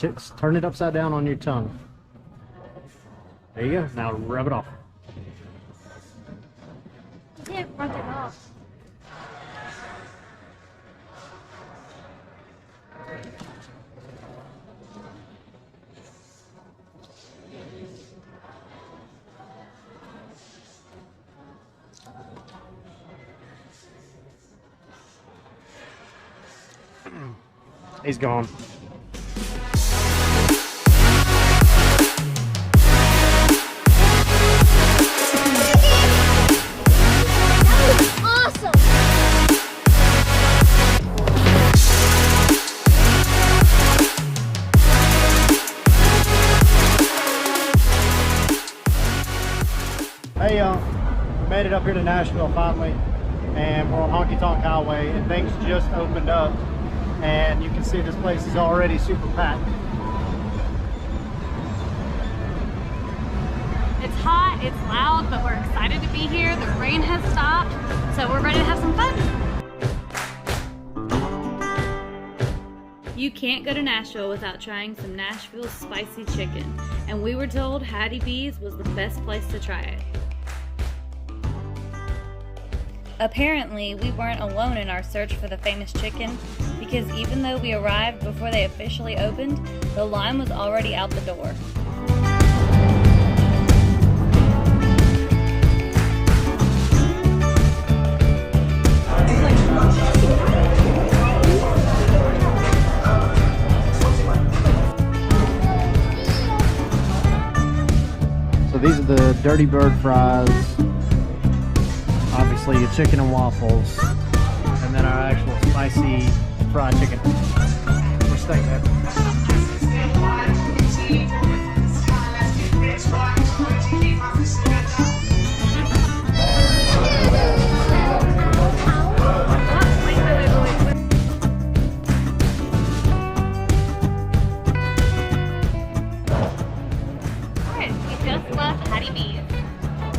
Just turn it upside down on your tongue. There you go. Now rub it off. Yeah, rub it off. He's gone. Awesome! Hey y'all, made it up here to Nashville finally, and we're on Honky Tonk Highway, and things just opened up, and you can see this place is already super packed. It's hot, it's loud, but we're excited to be here. The rain has stopped, so we're ready to have some fun. You can't go to Nashville without trying some Nashville spicy chicken, and we were told Hattie B's was the best place to try it. Apparently, we weren't alone in our search for the famous chicken, because even though we arrived before they officially opened, the line was already out the door. So these are the Dirty Bird fries. Obviously your chicken and waffles, and then our actual spicy fried chicken. We're steak there. Alright, we just left Hattie B's,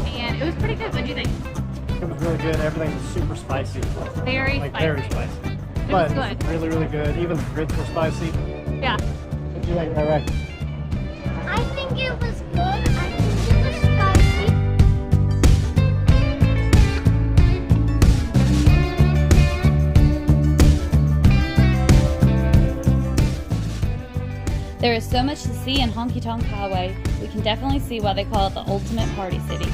and it was pretty good. What do you think? It was really good. Everything was super spicy. Very like spicy. Very spicy. It But was good. it was really, really good. Even the grits were spicy. Yeah. What do you think, Ray? I think it was good. I think it was spicy. There is so much to see in Honky Tonk Highway, we can definitely see why they call it the ultimate party city.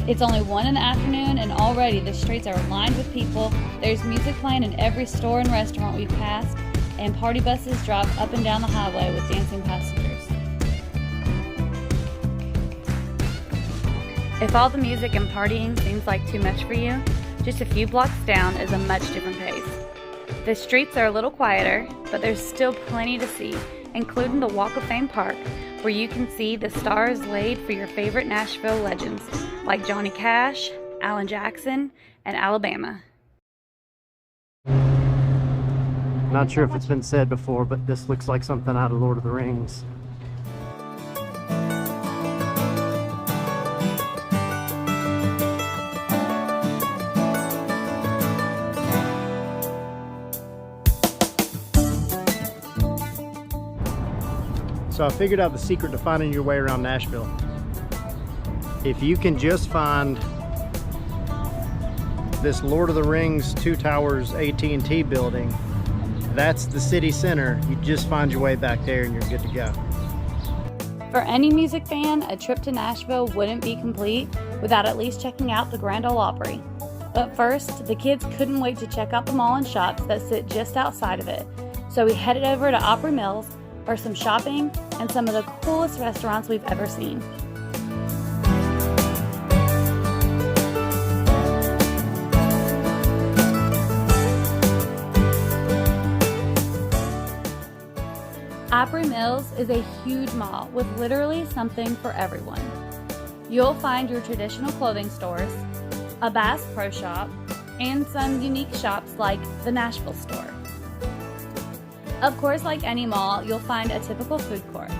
It's only 1 in the afternoon, and already the streets are lined with people. There's music playing in every store and restaurant we've passed, and party buses drive up and down the highway with dancing passengers. If all the music and partying seems like too much for you, just a few blocks down is a much different pace. The streets are a little quieter, but there's still plenty to see, including the Walk of Fame Park, where you can see the stars laid for your favorite Nashville legends, like Johnny Cash, Alan Jackson, and Alabama. Not sure if it's been said before, but this looks like something out of Lord of the Rings. So I figured out the secret to finding your way around Nashville. If you can just find this Lord of the Rings Two Towers AT&T building, that's the city center. You just find your way back there and you're good to go. For any music fan, a trip to Nashville wouldn't be complete without at least checking out the Grand Ole Opry. But first, the kids couldn't wait to check out the mall and shops that sit just outside of it. So we headed over to Opry Mills for some shopping and some of the coolest restaurants we've ever seen. Opry Mills is a huge mall with literally something for everyone. You'll find your traditional clothing stores, a Bass Pro Shop, and some unique shops like the Nashville store. Of course, like any mall, you'll find a typical food court,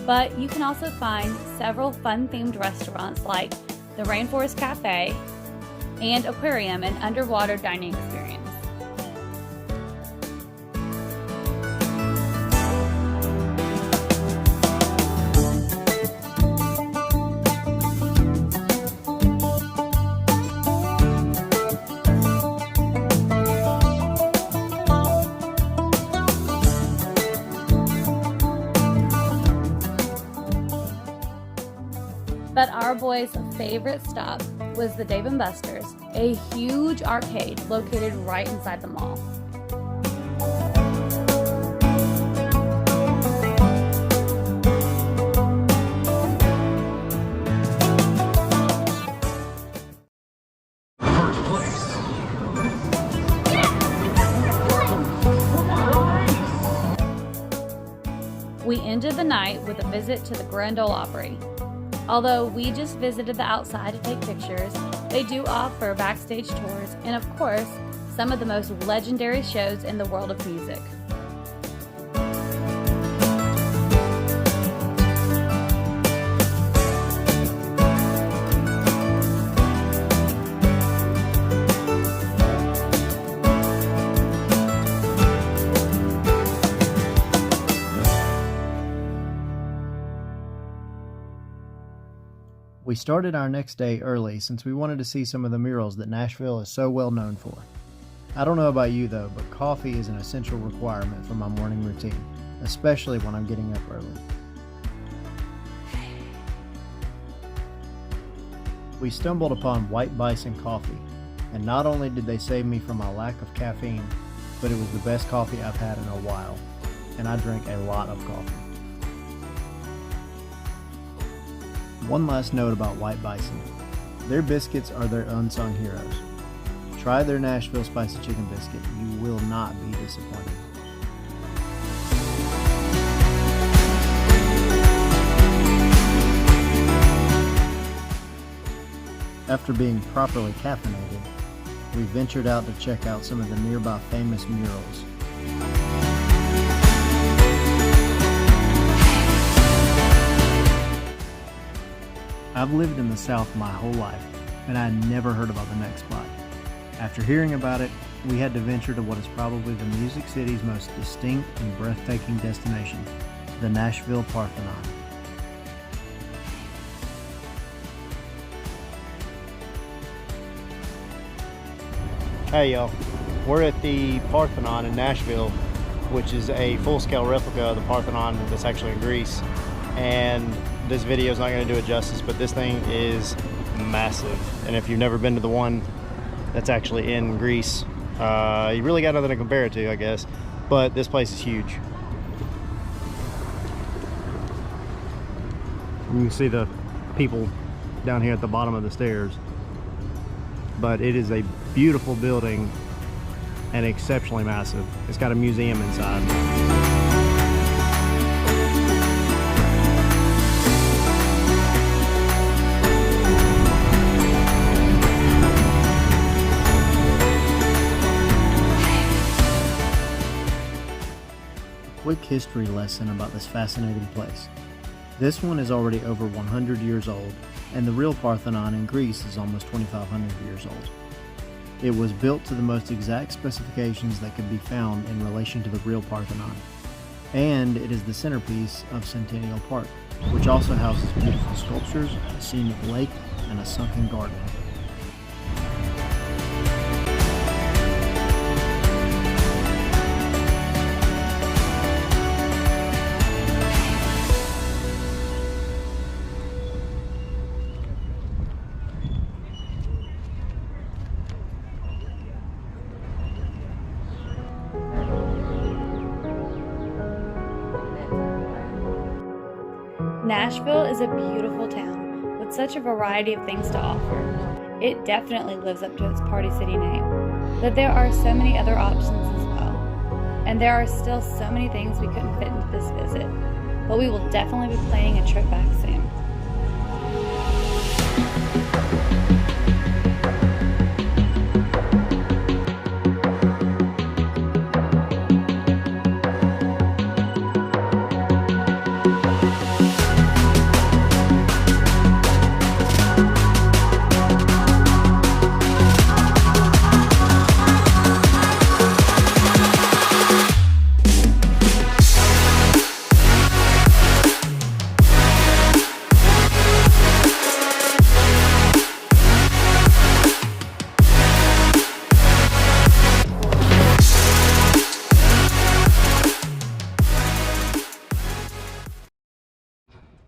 but you can also find several fun-themed restaurants like the Rainforest Cafe and aquarium and underwater dining experience. boys' favorite stop was the Dave & Buster's, a huge arcade located right inside the mall. We ended the night with a visit to the Grand Ole Opry. Although we just visited the outside to take pictures, they do offer backstage tours and, of course, some of the most legendary shows in the world of music. We started our next day early since we wanted to see some of the murals that Nashville is so well known for. I don't know about you though, but coffee is an essential requirement for my morning routine, especially when I'm getting up early. We stumbled upon White Bison coffee, and not only did they save me from my lack of caffeine, but it was the best coffee I've had in a while, and I drink a lot of coffee. One last note about White Bison. Their biscuits are their unsung heroes. Try their Nashville Spicy Chicken Biscuit. You will not be disappointed. After being properly caffeinated, we ventured out to check out some of the nearby famous murals. I've lived in the South my whole life, and I had never heard about the next spot. After hearing about it, we had to venture to what is probably the Music City's most distinct and breathtaking destination, the Nashville Parthenon. Hey y'all, we're at the Parthenon in Nashville, which is a full-scale replica of the Parthenon that's actually in Greece. And this video is not going to do it justice, but this thing is massive. And if you've never been to the one that's actually in Greece, you really got nothing to compare it to, I guess. But this place is huge. You can see the people down here at the bottom of the stairs. But it is a beautiful building and exceptionally massive. It's got a museum inside. Quick history lesson about this fascinating place. This one is already over 100 years old, and the real Parthenon in Greece is almost 2,500 years old. It was built to the most exact specifications that could be found in relation to the real Parthenon, and it is the centerpiece of Centennial Park, which also houses beautiful sculptures, a scenic lake, and a sunken garden. Nashville is a beautiful town with such a variety of things to offer. It definitely lives up to its Party City name, but there are so many other options as well. And there are still so many things we couldn't fit into this visit, but we will definitely be planning a trip back soon.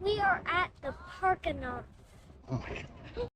We are at the Parthenon. Oh my God.